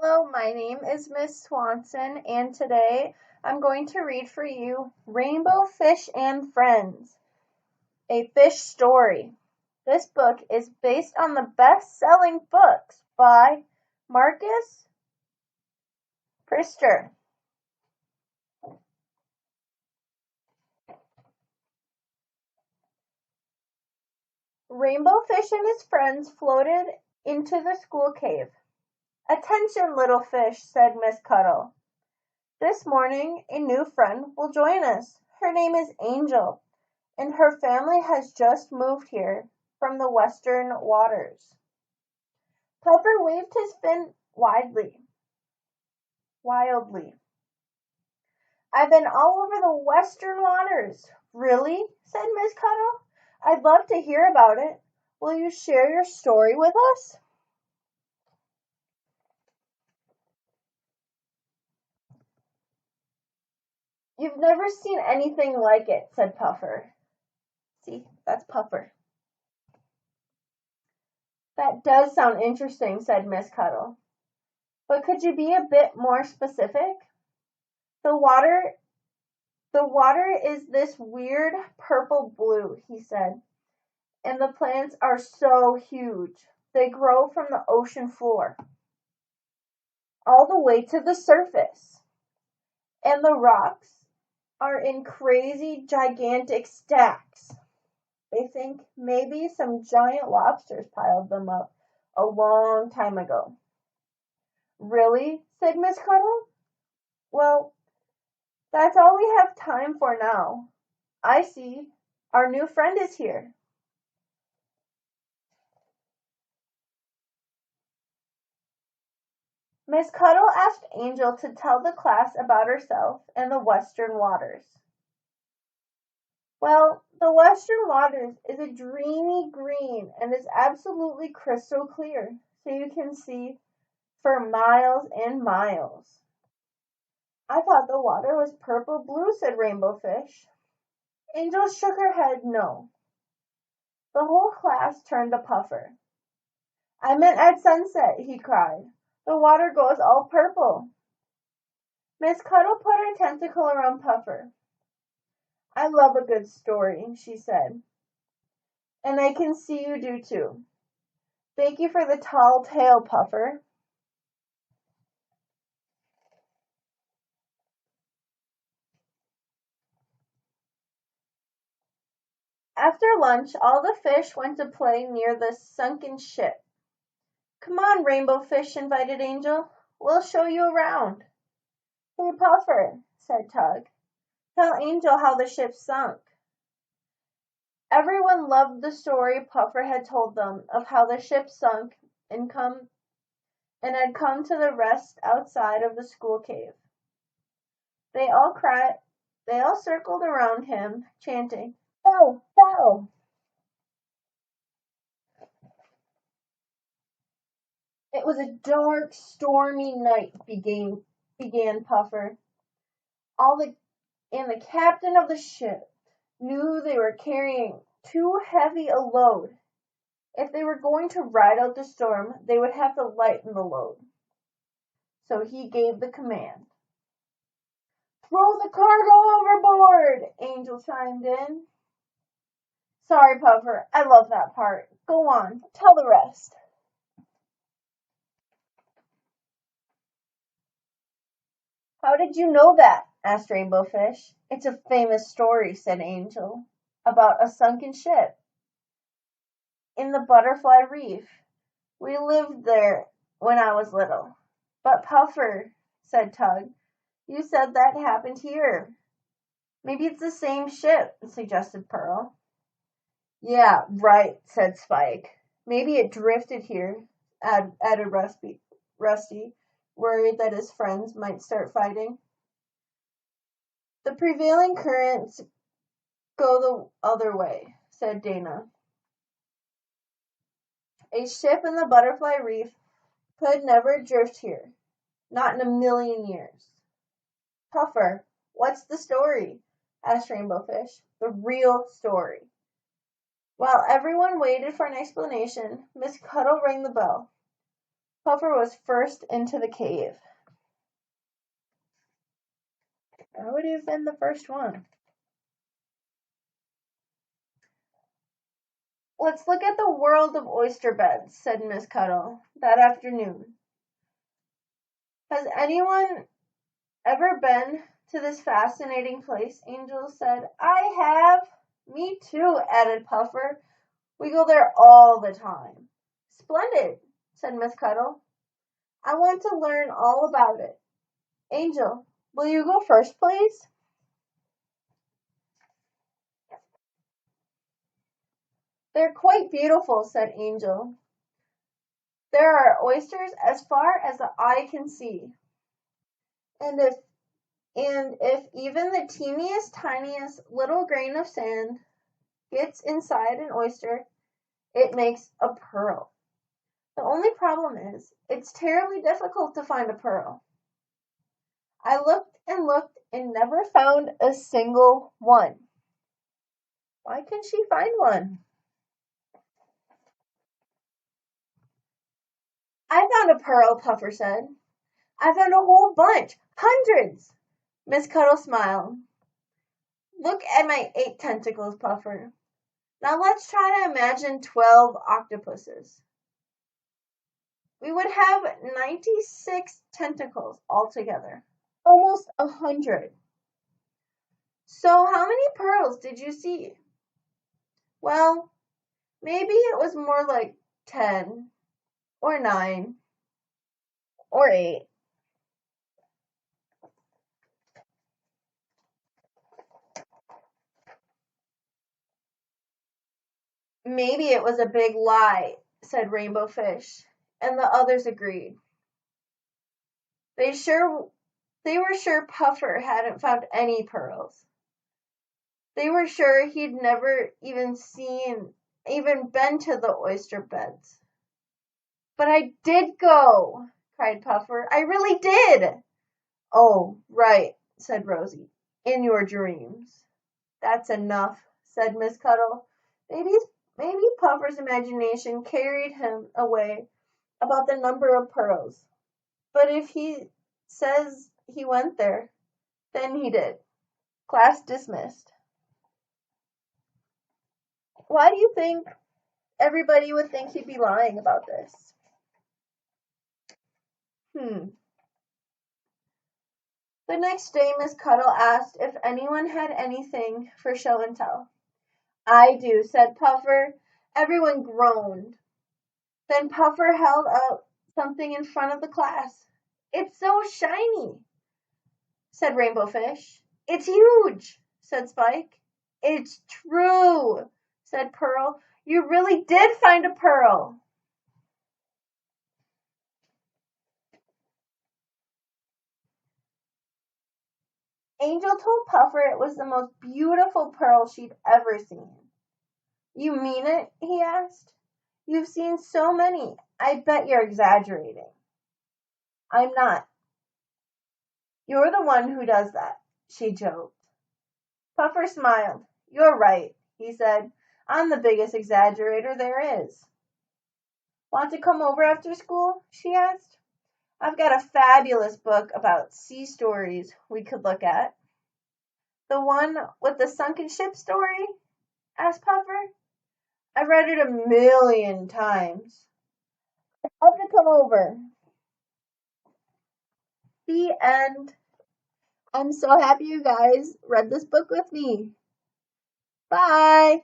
Hello, my name is Miss Swanson, and today I'm going to read for you Rainbow Fish and Friends, A Fish Story. This book is based on the best-selling books by Marcus Priester. Rainbow Fish and his friends floated into the school cave. "Attention, little fish," said Miss Cuddle. "This morning a new friend will join us. Her name is Angel, and her family has just moved here from the western waters." Puffer waved his fin wildly. "I've been all over the western waters." "Really?" said Miss Cuddle. "I'd love to hear about it. Will you share your story with us?" "You've never seen anything like it," said Puffer. See, that's Puffer. "That does sound interesting," said Miss Cuddle. "But could you be a bit more specific?" The water The water is this weird purple blue," he said, "and the plants are so huge. They grow from the ocean floor all the way to the surface. And the rocks are in crazy gigantic stacks. They think maybe some giant lobsters piled them up a long time ago." "Really?" said Miss Cuddle. "Well, that's all we have time for now. I see. Our new friend is here." Miss Cuddle asked Angel to tell the class about herself and the western waters. "Well, the western waters is a dreamy green and is absolutely crystal clear, so you can see for miles and miles." "I thought the water was purple blue," said Rainbow Fish. Angel shook her head no. The whole class turned to Puffer. "I meant at sunset," he cried. "The water goes all purple." Miss Cuddle put her tentacle around Puffer. "I love a good story," she said. "And I can see you do too. Thank you for the tall tale, Puffer." After lunch, all the fish went to play near the sunken ship. "Come on, Rainbow Fish," invited Angel. "We'll show you around." "Hey, Puffer," said Tug. "Tell Angel how the ship sunk." Everyone loved the story Puffer had told them of how the ship sunk and had come to the rest outside of the school cave. They all cried. They all circled around him, chanting, "Go, go!" "It was a dark, stormy night," began Puffer. All the and the captain of the ship knew they were carrying too heavy a load. If they were going to ride out the storm, they would have to lighten the load. So he gave the command. "Throw the cargo overboard!" Angel chimed in. "Sorry, Puffer, I love that part. Go on, tell the rest." "How did you know that?" asked Rainbow Fish. "It's a famous story," said Angel, "about a sunken ship in the Butterfly Reef. We lived there when I was little." "But Puffer," said Tug, "you said that happened here." "Maybe it's the same ship," suggested Pearl. "Yeah, right," said Spike. "Maybe it drifted here," added Rusty, worried that his friends might start fighting. "The prevailing currents go the other way," said Dana. "A ship in the Butterfly Reef could never drift here. Not in a million years." "Puffer, what's the story?" asked Rainbow Fish. "The real story." While everyone waited for an explanation, Miss Cuddle rang the bell. Puffer was first into the cave. How would he have been the first one? Let's look at the world of oyster beds, said Miss Cuddle that afternoon. Has anyone ever been to this fascinating place? Angel said. I have. Me too, added Puffer. We go there all the time. Splendid, said Miss Cuddle. I want to learn all about it. Angel, will you go first, please? They're quite beautiful, said Angel. There are oysters as far as the eye can see. And if even the teeniest, tiniest little grain of sand gets inside an oyster, it makes a pearl. The only problem is, it's terribly difficult to find a pearl. I looked and never found a single one. Why can't she find one? I found a pearl, Puffer said. I found a whole bunch, hundreds. Miss Cuddle smiled. Look at my 8 tentacles, Puffer. Now let's try to imagine 12 octopuses. We would have 96 tentacles altogether. Almost 100. So how many pearls did you see? Well, maybe it was more like 10 or 9 or 8. Maybe it was a big lie, said Rainbow Fish, and the others agreed. They were sure Puffer hadn't found any pearls. They were sure he'd never even been to the oyster beds. But I did go, cried Puffer. I really did. Oh, right, said Rosie. In your dreams. That's enough, said Miss Cuddle. Maybe Puffer's imagination carried him away about the number of pearls. But if he says he went there, then he did. Class dismissed. Why do you think everybody would think he'd be lying about this? The next day, Miss Cuddle asked if anyone had anything for show and tell. I do, said Puffer. Everyone groaned. Then Puffer held up something in front of the class. It's so shiny, said Rainbow Fish. It's huge, said Spike. It's true, said Pearl. You really did find a pearl. Angel told Puffer it was the most beautiful pearl she'd ever seen. You mean it? He asked. You've seen so many. I bet you're exaggerating. I'm not. You're the one who does that, she joked. Puffer smiled. You're right, he said. I'm the biggest exaggerator there is. Want to come over after school? She asked. I've got a fabulous book about sea stories we could look at. The one with the sunken ship story? Asked Puffer. I've read it 1,000,000 times. I'd love to come over. The end. I'm so happy you guys read this book with me. Bye.